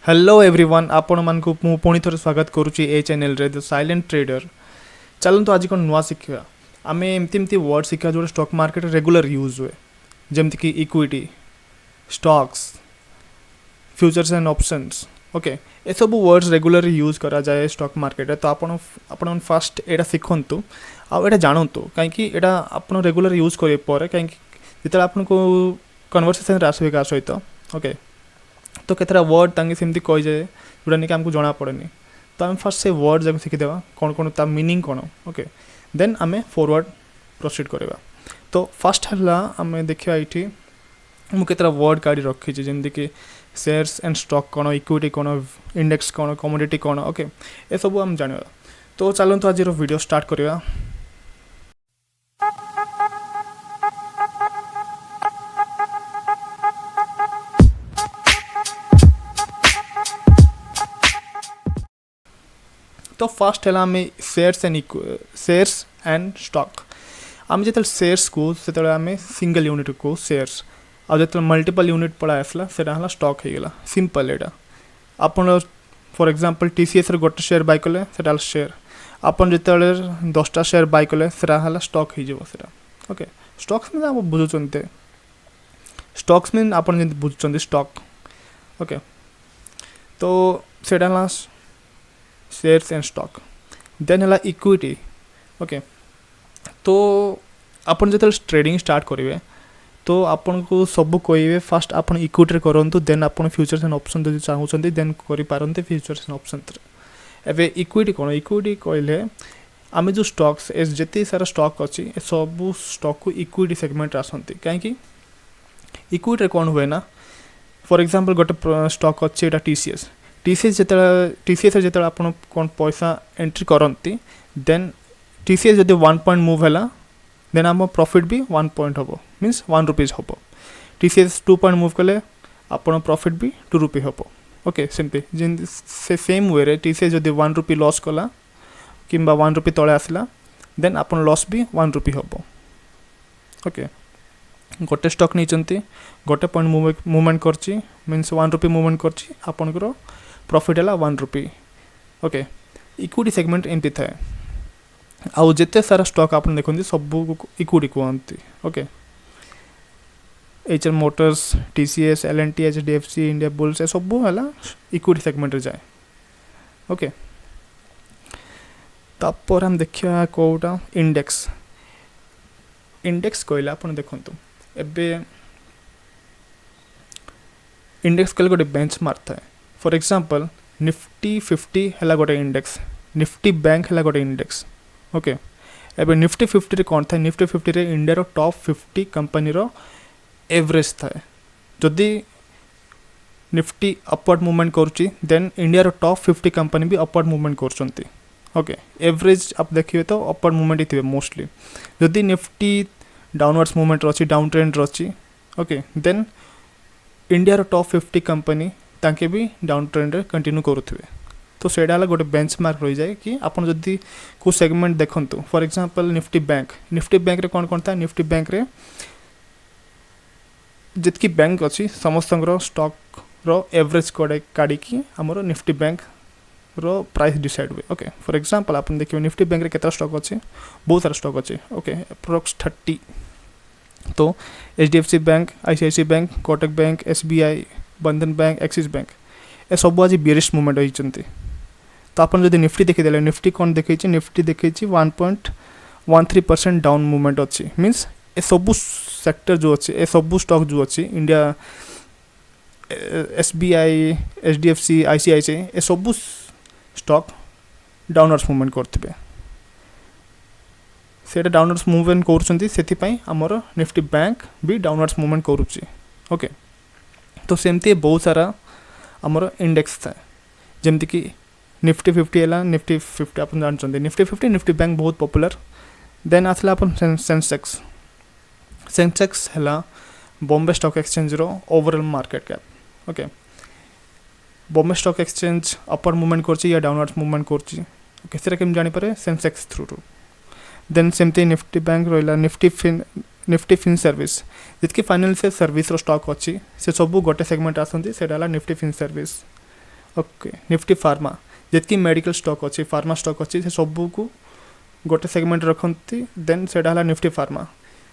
Hello everyone आपण मान को मु पुणी थोड़े स्वागत करुच्ची ए चैनल रे द साइलेंट ट्रेडर। चलतु आज कौन नुआ शिखा आम एमती वर्ड शिखा जो स्टॉक मार्केट रेगुलर यूज हुए जमती कि equity stocks futures and options okay ये सब वर्ड्स रेगुलर यूज करा जाए स्टॉक मार्केट तो आपण फास्ट एटा शिखंतु आटा जानतु कहीं आप रेगुलर यूज करे कहीं जिते आपको कन्वर्सेसन आसवे क्या सहित ओके तो केतरा वर्ड तांगे सेमती कही जाए जोटा नहीं कि आमको जना पड़ेनी तो आम फास्ट से वर्ड जाक शिखिदेवा कौन कौन ता मीनिंग कौन ओके देन आम फॉरवर्ड प्रोसीड करवा। तो फास्ट है आम देखा ये मुझे केतरा वर्ड काढ़ी रखी जमी कि शेयर्स एंड स्टॉक कौन इक्विटी कौन इंडेक्स कौन कमोडिटी कौन ओके ये सब आम जाना। तो चलते आज वीडियो स्टार्ट करवा। तो फास्ट है आम शेयर्स एंड स्टॉक आम जो शेयर्स को से आम सिंगल यूनिट को शेयर्स आज जो मल्टीपल यूनिट पड़ा आसला से स्टॉक हो गला सिंपल एटा आप फॉर एग्जांपल टीसीएस गोटे शेयर बाय कले से शेयर आपन जो 10टा शेयर बाय कले से स्टॉक हो ओके स्टॉक्स में आप बुझुंते स्टॉक्स में आप बुझुं स्टॉक ओके तो से शेयर्स एंड स्टॉक देन है इक्विटी ओके। तो आपन जो ट्रेडिंग स्टार्ट करेंगे तो आपन को सब कहे फास्ट आप इक्विटी करूँ देन आप फ्यूचर्स एंड ऑप्शन जो चाहते देन करें फ्यूचर्स एंड ऑप्शन एवं इक्विटी कौन इक्विटी कहले आम जो स्टॉक्स जिते सारा स्टॉक अच्छी सब स्टॉक को इक्विटी सेगमेंट आसती कहीं इक्विटी कौन हुए ना फॉर एग्जांपल गोटे स्टॉक अच्छी टीसीएस टीसीएस जो आप कौन पैसा एंट्री करती देन टीसीएस जब 1 पॉइंट मूव है देन आम प्रॉफिट भी 1 पॉइंट हम मीन्स 1 रुपीज हम टीसीएस 2 पॉइंट मूव कले आप प्रॉफिट भी 2 रुपी हम ओके सेमती से सेम वे टीसीएस जब 1 रुपी लॉस कला कि 1 रुपी तले आसला देन आप लॉस भी 1 रुपी हम ओके। गोटे स्टॉक नहीं गोटे पॉइंट मूवमेंट करची मीन्स 1 रुपी मूवमेंट करची आपनकर प्रॉफिट है 1 रुपी ओके। इक्विटी सेगमेंट एमती थाए आउ जिते सारा स्टॉक आप देखते सब इक्विटी कहते okay HL motors TCS LNT HDFC Indiabulls सब है इक्विटी सेगमेंट जाए ओके। तापर हम देखा कौटा इंडेक्स इंडेक्स कहला आप देखु एबे इंडेक्स कहले गोटे बेंचमार्क थाए फॉर एग्जांपल निफ्टी 50 है गोटे इंडेक्स निफ्टी बैंक है गोटे इंडेक्स ओके। एबे निफ्टी 50 रे कौन था निफ्टी 50 रे इंडिया रो टॉप 50 कंपनी रो एवरेज थाए जदि निफ्टी अपवर्ड मूवमेंट करुच्ची देन इंडिया रो टॉप 50 कंपनी भी अपवर्ड मूवमेंट करछंती ओके। एवरेज आप देखिए तो अपवर्ड मूवमेंट ही थे मोस्टली जदि निफ्टी डाउनवर्ड्स मूवमेंट रही डाउन ट्रेंड रही ओके देन इंडिया रो टॉप 50 कंपनी तांके भी डाउन ट्रेंड रे कंटिन्यू करुथिबे तो सेटा हला गोटे बेंचमार्क रही जाए कि आपन जदि को सेगमेंट देखंतु फॉर एग्जांपल निफ्टी बैंक रे कौन कौन था निफ्टी बैंक रे जितकी बैंक अच्छी समस्त स्टॉक रो एवरेज काढ़ी की हमरो निफ्टी बैंक रो प्राइस डिसाइड हुए ओके। फॉर एग्जांपल आप देखिए निफ्टी बैंक रे केतना स्टॉक अच्छे बहुत सारा स्टॉक अच्छे ओके अप्रोक्स 30 तो HDFC bank ICICI bank Kotak bank SBI Bandhan bank axis bank ए सब आज बेरिश मूवमेंट होती तो आप निफ्टी देखीदे निफ्टी कौन देखी निफ्टी देखी 1.13% डाउन मूवमेंट अच्छी मीन्स ए सबू सेक्टर जो अच्छे ए सबू स्टॉक जो अच्छी इंडिया एसबीआई एचडीएफसी आईसीआईसी ए सबू स्टॉक डाउनवर्ड्स मूवमेंट करते से डाउनवर्ड्स मूवमेंट कर निफ्टी बैंक भी डाउनवर्ड्स मूवमेंट करुच्ची ओके। तो सेमती बहुत सारा आमर इंडेक्स था जमती कि निफ्टी 50 है निफ्टी 50 आप जानते निफ्टी 50 निफ्टी बैंक बहुत पॉपुलर देन आसला अपन सेंसेक्स है बॉम्बे स्टॉक एक्सचेंज रो overall market cap okay. Bombay stock exchange upper movement करची या डाउनवर्ड्स मूवमेंट करची ओके से केम जानी पारे सेंसेक्स थ्रू देन सेमती निफ्टी बैंक रहा निफ्टी फिन सर्विस जितकी फाइनेंशियल सर्विस रो स्टॉक अच्छी से सब गोटे सेगमेंट आसती से Nifty fin service okay Nifty pharma जितकी मेडिकल स्टॉक अच्छी फार्मा स्टॉक अच्छी से सबू को गोटे सेगमेंट रखती देन से निफ्टी फार्मा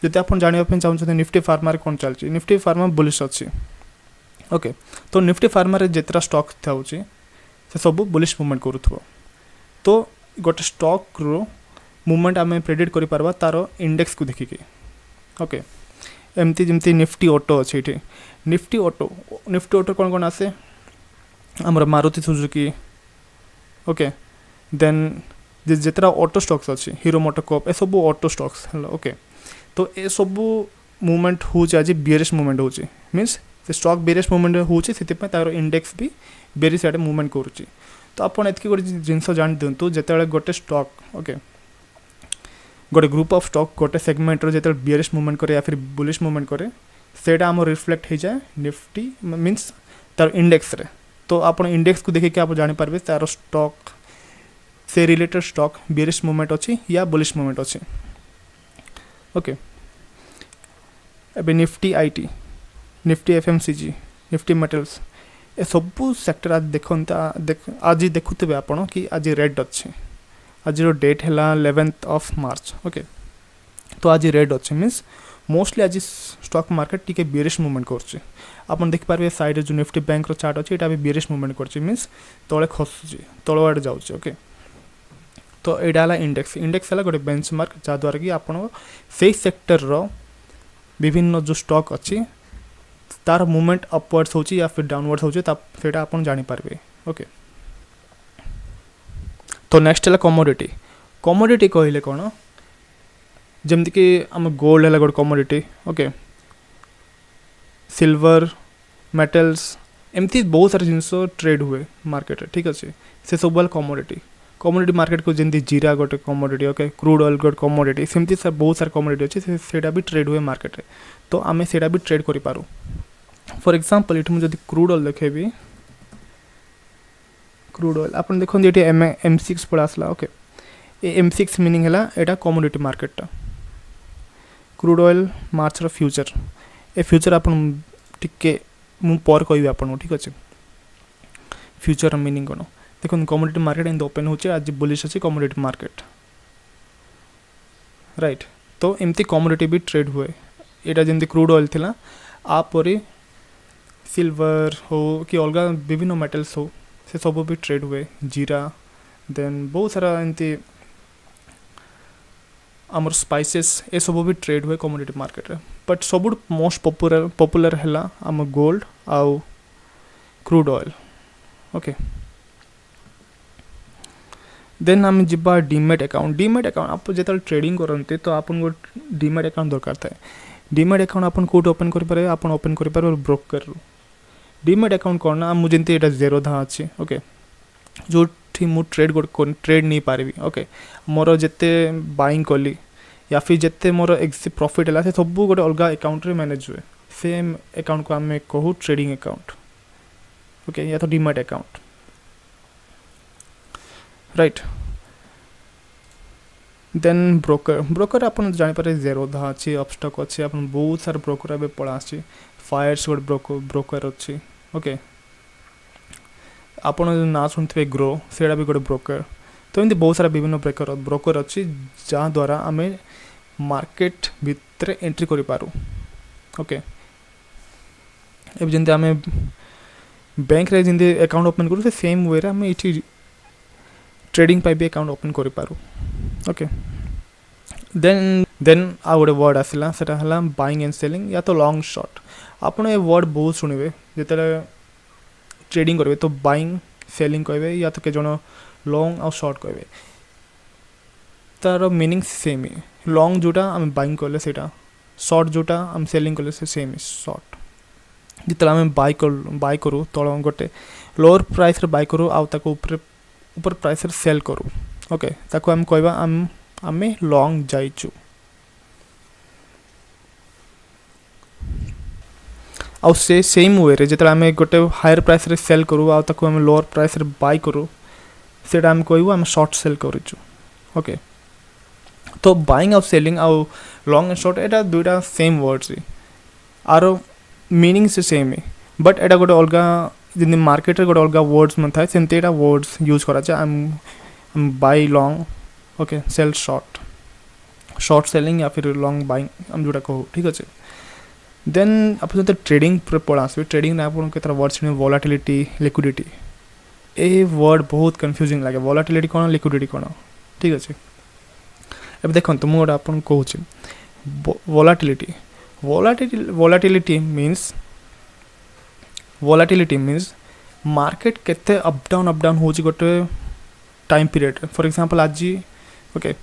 जदि आप जानवाई चाहते निफ्टी फार्मा कौन चलती निफ्टी फार्मा बुलिश अच्छी ओके तो निफ्टी फार्मा जितना स्टॉक था से सब बुलिश मूवमेंट करूँ तो गोटे स्टॉक रो मूवमेंट आम प्रेडिक्ट कर पार्बा तार इंडेक्स को देखिकी ओके एमती जमती निफ्टी ऑटो अच्छे ये निफ्टी ऑटो कौन कौन आसे आमर मारुति सुजुकी ओके देन जितना ऑटो स्टॉक्स अच्छी हीरो मोटोकॉर्प ए सब ऑटो स्टॉक्स है ओके तो ये सब मूवमेंट हो आज बियरिश मूवमेंट हो मीन्स से स्टॉक बियरिश मूवमेंट हो तार इंडेक्स भी बेरिश आड़े मूवमेंट करुच्ची तो आपड़ एतकी गोटे जिनस जान दिंतु जिते गोटे स्टॉक ओके गोटे ग्रुप ऑफ स्टॉक गोटे सेगमेंट जो बियरिश मूवमेंट करे या फिर बुलिश मूवमेंट करे सेटा आम रिफ्लेक्ट हो जाए निफ्टी मीन्स तार इंडेक्स रे तो आप इंडेक्स को देखिए आप जानीपारे तार स्टॉक से रिलेटेड स्टॉक बियरिश मूवमेंट अच्छी या बुलिश मूवमेंट अच्छी ओके एबे Nifty IT Nifty FMCG Nifty metals ए सबू सेक्टर आज आज देखुवे आपड़ कि आज रेड अच्छे आज डेट है 11 मार्च ओके तो आज रेड अच्छे मीन्स मोस्टली आज stock market T bearish movement कर आप देखिपारे साइड जो निफ्टी बैंक चार्ट अच्छे यहाँ भी बियरिश मूवमेंट कर मीन्स तले खसुची तल आड़े जाऊँगी ओके तो यहाँ इंडेक्स है गोटे बेंचमार्क जहाँद्वारा कि आप सेक्टर रो विभिन्न जो स्टॉक अच्छी तार मूवमेंट अपवर्ड्स होची या फिर डाउनवर्ड्स होची सेटा आप जानीपारे ओके तो नेक्स्ट है कमोडिटी कहले कौन जमती कि आम गोल्ड है गोटे कमोडिटी ओके सिल्वर मेटल्स एमती बहुत सारे जिनस ट्रेड हुए मार्केट ठीक अच्छे से सब वाला कमोडिटी मार्केट को जमी जीरा गोटे कमोडिटी ओके क्रूड ऑयल गोटे कमोडिटी सेमती सर बहुत सारे कमोडिटी अच्छे से भी ट्रेड हुए मार्केट रे तो आम से भी ट्रेड करूँ फॉर एग्जांपल ये मुझे क्रूड ऑयल देखेबी क्रूड ऑयल आप देखो ये M6 पड़ा आसला ओके ये M6 मीनिंग है यहाँ commodity market crude oil March रो फ्यूचर ए फ्यूचर आप पर कहि आपको ठीक अच्छे फ्यूचर मीनिंग कौन देखो कमोडिटी मार्केट एंड ओपन हो आज बुलिश अच्छी कमोडिटी मार्केट राइट तो एमती कमोडिटी भी ट्रेड हुए यहाँ जमी क्रूड ऑयल थी आपरी सिल्वर हो कि अलग विभिन्न मेटल्स हो से सब भी ट्रेड हुए जीरा देन बहुत सारा एमती आमर स्पाइसेस ए सब भी ट्रेड हुए कमोडिटी मार्केट रे बट सब मोस्ट पॉपुलर है आम गोल्ड आउ क्रूड ऑयल ओके देन आम जा डीमेट अकाउंट आप जो ट्रेडिंग करते तो आपको डीमेट अकाउंट दरकार था डीमेट अकाउंट आप कौट ओपन करेंगे आप ओपन करेंगे ब्रोकर डीमेट अकाउंट कौन मुझे ये जेरो धा अच्छी ओके जो मु ट्रेड नहीं पारि ओके मोर जिते बाइंग कली या फिर जिते मोर एक्सिट प्रॉफिट है सब गोटे अलग अकाउंट रे मैनेज हुए सेम अकाउंट को आम कहूँ ट्रेडिंग अकाउंट ओके या तो demat account right then broker आप जानीपारे जेरो धा अच्छी अपस्टॉक अच्छी आप बहुत सारे ब्रोकर ए पड़ा फायर्स गोटे ब्रोकर अच्छी ओके आप ना शुणुवे ग्रो से भी गोटे ब्रोकर तो एमती बहुत सारा विभिन्न ब्रोकर अच्छी जहाँ द्वारा आम मार्केट भितर एंट्री करि पारू ओके अब जमी आम बैंक रे जमी अकाउंट ओपन करूँ सेम वे आम ये ट्रेडिंग पाई भी अकाउंट ओपन करि पारू ओके देन आ गोटे वर्ड आसला सेटा हला बाइंग एंड सेलिंग या तो लॉन्ग शॉर्ट आपन ये वर्ड बहुत शुणवे जिते ट्रेडिंग करेंगे तो बाइंग सेलिंग कहे या तो के लॉन्ग आउ शॉर्ट कहे तार मीनिंग सेम ही लॉन्ग जोटा आम बाइंग कले से शॉर्ट जोटा आम सेलिंग कले से सेम शॉर्ट जिते आम बाय करूँ तल गोटे लोअर प्राइस रे बाय करूँ आउ ताको ऊपर प्राइस रे सेल करूँ ओके ताको आम कहबा आम लॉन्ग जाइचु आउ से सेम वे रे जिते आम गोटे हायर प्राइस रे सेल करूँ आउ ताको आम लोअर प्राइस रे बाय करूँ सेटा आम कहबू आम शॉर्ट सेल करूँ ओके तो बाइंग आउ सेलिंग आउ लॉन्ग एंड शॉर्ट एटा दुईटा सेम वर्ड्स आर मीनिंग से सेम है बट एटा गोटे अलग जमी मार्केट गोटे अलग वर्ड्स मन थाए सेमती एटा वर्ड्स यूज करा जाए आई buy long okay sell short selling या फिर लॉन्ग बाइंग आम जोटा कहू ठीक अच्छे देन आप जो ट्रेडिंग पड़ा आसवे ट्रेडिंग आप वर्ड शुणे वोलाटिलिटी लिक्विडिटी ए वर्ड बहुत कन्फ्यूजिंग लगे वोलाटिलिटी कौन लिक्विडिटी कौन ठीक अच्छे अब देखो मुझे गोटे आपको कहूँ वोलाटिलिटी मीन्स मार्केट केते अप डाउन हो गोटे टाइम पीरियड फॉर एग्जांपल आज ओके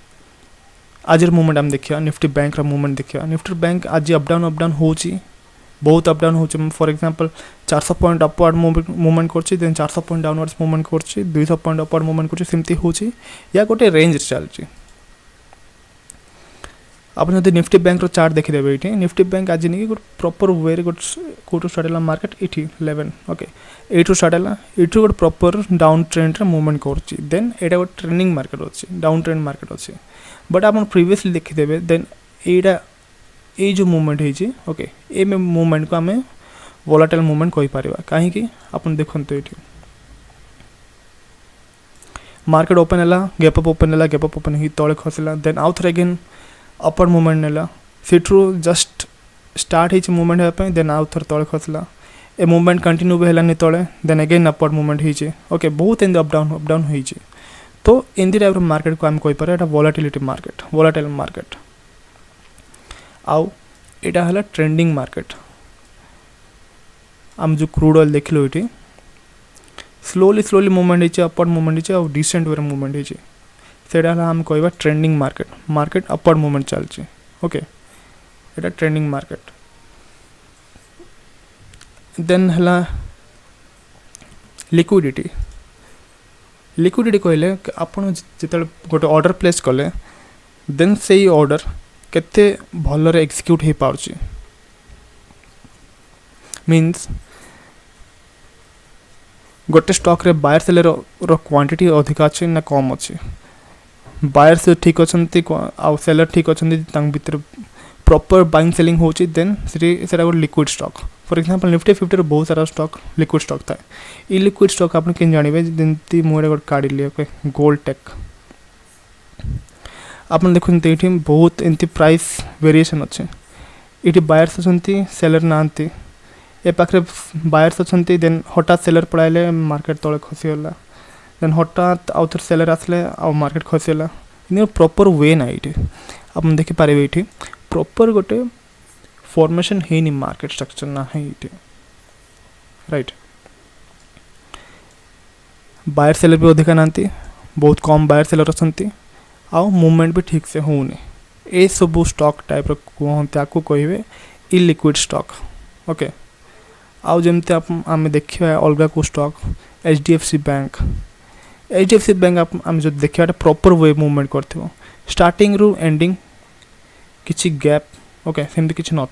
आज मूवमेंट आम देखिए निफ्टी बैंक मूवमेंट देखिए निफ्टी बैंक आज अप डाउन हो बहुत अप डाउन हो for example 400 point upward movement कर देन 400 पॉइंट डाउनवर्ड्स मूवमेंट कर 200 पॉइंट अपवर्ड मूवमेंट करमती हो या गोटे रेंज चलती आप निफ्टी बैंक चार्ट देखीदे ये निफ्टी बैंक आज नहीं गोटे प्रॉपर वे कौटू स्टार्ट है मार्केट ये 11 ओके यू स्टार्ट है ये गोटे प्रॉपर डाउन ट्रेंड रे मूवमेंट कर देन यहाँ गोटे ट्रेंडिंग मार्केट अच्छी डाउन ट्रेंड मार्केट अच्छी बट आप प्रीवियसली देखीदे देन यहाँ ये जो मूवमेंट होती ओके ये मूवमेंट को आम वोलाटाइल मूवमेंट कहीपर कहीं आप देखो ये मार्केट ओपन है गैप अप ओपन ही तले खसला देन आउ थे अगेन अपवर्ड मूवमेंट नेला सिट्रु जस्ट स्टार्ट होती मूवमेंट होगापी देन आउ थे तले खसला ए मूवमेंट कंटिन्यू भी है तले देन अगेन अपवर्ड मूवमेंट होती ओके बहुत एमती अप डाउन होती तो एमती टाइप मार्केट को आम कहीपर एटा वोलाटिलिटी मार्केट वोलाटाइल मार्केट आउ एटा हला ट्रेंडिंग मार्केट आम जो क्रूड ऑयल देखिलो ये स्लोली मूवमेंट होती अपवर्ड मूवमेंट होती और डिसेंट वे मूवमेंट होती सेटा आम कह ट्रेंडिंग मार्केट अपवर्ड मूवमेंट चलती ओके एटा ट्रेंडिंग मार्केट देन हला लिक्विडिटी कहले आपन जिते गोटे ऑर्डर प्लेस कले देन से ऑर्डर केते भल एक्सिक्यूट हो पार्ची मीन्स गोटे स्टॉक रे बायर सेलर रो क्वांटिटी अधिक अच्छे ना कम अच्छे बायर्स ठीक अच्छा सेलर ठीक अच्छा भितर प्रॉपर बाइंग सेलिंग होची देन सेटा गोटे liquid stock for example Nifty 50 रे बहुत सारा स्टॉक लिक्विड स्टॉक था ये लिक्विड स्टॉक आप जानवे जमी मुझे गोटे काढ़ी ओके गोल्ड टेक आप देखते ये बहुत एमती प्राइस वेरिएशन अच्छे ये बायर्स अच्छा सेलर ना ए पाखे बायर्स अच्छा देन हठात सेलर पड़ाइले मार्केट तले खसीगला देन हठात आउ थे सेलर आसले आ मार्केट खसीगला इन प्रॉपर वे ना ये आप देखिपारे ये प्रॉपर गोटे फॉर्मेशन है नहीं मार्केट स्ट्रक्चर ना है ये राइट बायर सेलर भी अधिका ना बहुत कम बायर सेलर अच्छा आउ मूवमेंट भी ठीक से होनी ए सब स्टॉक टाइप कहते आपको कहे इलिक्विड स्टॉक ओके आउ जमती आम देखा अलग को स्टॉक HDFC बैंक आम जो देखा प्रॉपर वे मूवमेंट कर स्टार्टिंग रु एंडिंग किसी गैप ओके सेमती किसी न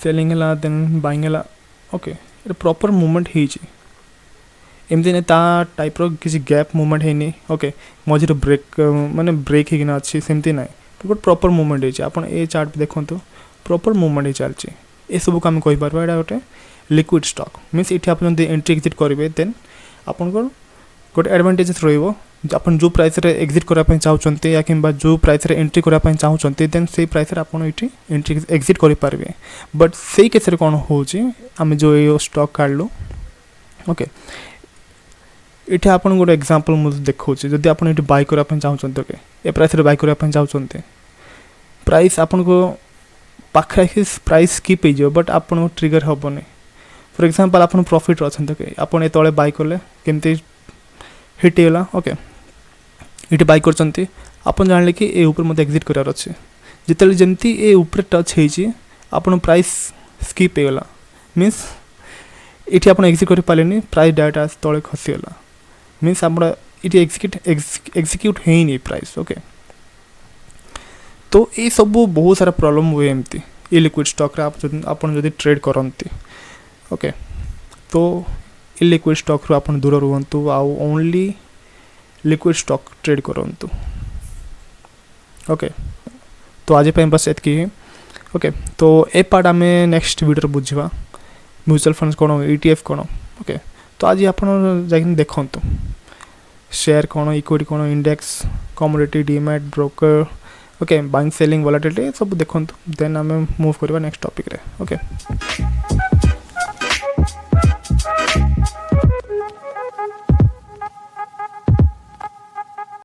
सेलिंग है देन बाइंग है ओके प्रॉपर मूवमेंट एमती नहीं ता टाइप रो किसी गैप मूवमेंट है नहीं ओके मझे ब्रेक माने ब्रेक होना अच्छी सेमती ना गोटे प्रॉपर मूवमेंट होती आप चार्ट भी देखो प्रॉपर मूवमेंट ही चलती ये सब को आम कहीपर यहाँ गोटे लिक्विड स्टॉक मीन्स ये आप एंट्री एक्जिट करेंगे देन आपन गोटे एडवांटेजेस रहा जो प्राइस रे एक्जिट करने चाहते या कि जो प्राइस रे एंट्री करने चाहते देन से प्राइस रे आपन ये एंट्री एक्जिट करेंगे बट से केस कौन हो जो ये स्टॉक काढ़लु ओके ये आप गोटे एग्जांपल मुझे देखा जदि आप बाय करने चाहते ओके ए प्राइस रे बाय करने चाहते प्राइस आपन को पाखे प्राइस स्किप हो बट आप ट्रिगर हेनी फॉर एग्जांपल आप प्रॉफिट अच्छा ओके आप तले बाय कले केमती हिट होगा ओके ये बाय कर आप जानले कि ए ऊपर मत एक्जिट करार अच्छे जिते जमती ए ऊपर टच हो प्राइस स्किप होगा मीन्स ये आप एक्जिट कर पारे प्राइस डायरेक्ट तले खसीगला मीन्स आप ये एक्जिक्यूट है नहीं प्राइस ओके तो ये सब बहुत सारा प्रॉब्लम हुए एमती ये लिक्विड स्टॉक आप ट्रेड करती ओके तो ये लिक्विड स्टॉक रू आप दूर रुहतु आउ ओनली लिक्विड स्टॉक ट्रेड करंतु ओके तो आज बस एतकी ओके तो ए पार्ट आम नेक्स्ट वीडियो बुझा म्यूचुअल फंड्स कौन ETF कौन ओके तो आज आप देखु शेयर कौन इक्विटी कौन index commodity demat broker okay buying selling volatility सब देखु देन आम मूव करवा नेक्स्ट टॉपिक रे ओके।